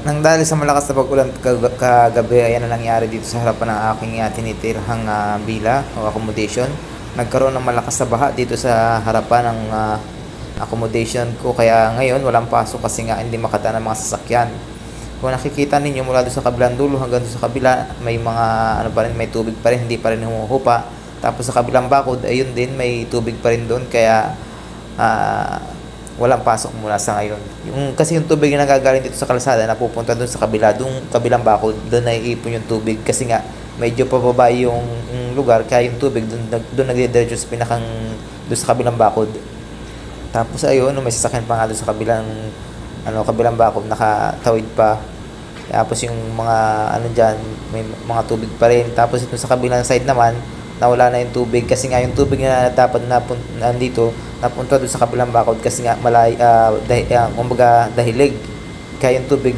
Nang dahil sa malakas na pag-ulan kagabi, ayan ang nangyari dito sa harapan ng aking tinitirhang villa o accommodation. Nagkaroon ng malakas na baha dito sa harapan ng accommodation ko, kaya ngayon walang pasok kasi nga hindi makadaan ng mga sasakyan. Kung nakikita ninyo mula doon sa kabilang dulo hanggang doon sa kabila, may mga ano pa rin, may tubig pa rin, hindi pa rin humuhupa. Tapos sa kabilang bakod, ayun din, may tubig pa rin doon, kaya walang pasok mula sa ngayon. Kasi yung tubig na nagagaling dito sa kalsada napupunta doon sa kabila, doon kabilang bakod, doon naiipon yung tubig kasi nga medyo pababa yung lugar, kaya yung tubig doon nagdidiretso sa pinakang doon sa kabilang bakod. Tapos ayun, may sasakyan pa nga doon sa kabilang bakod, nakatawid pa. Tapos yung mga diyan, may mga tubig pa rin. Tapos ito sa kabilang side naman, nawala na yung tubig kasi nga yung tubig na dapat nandito napunta doon sa kabilang bakod kasi nga kumbaga dahilig, kaya yung tubig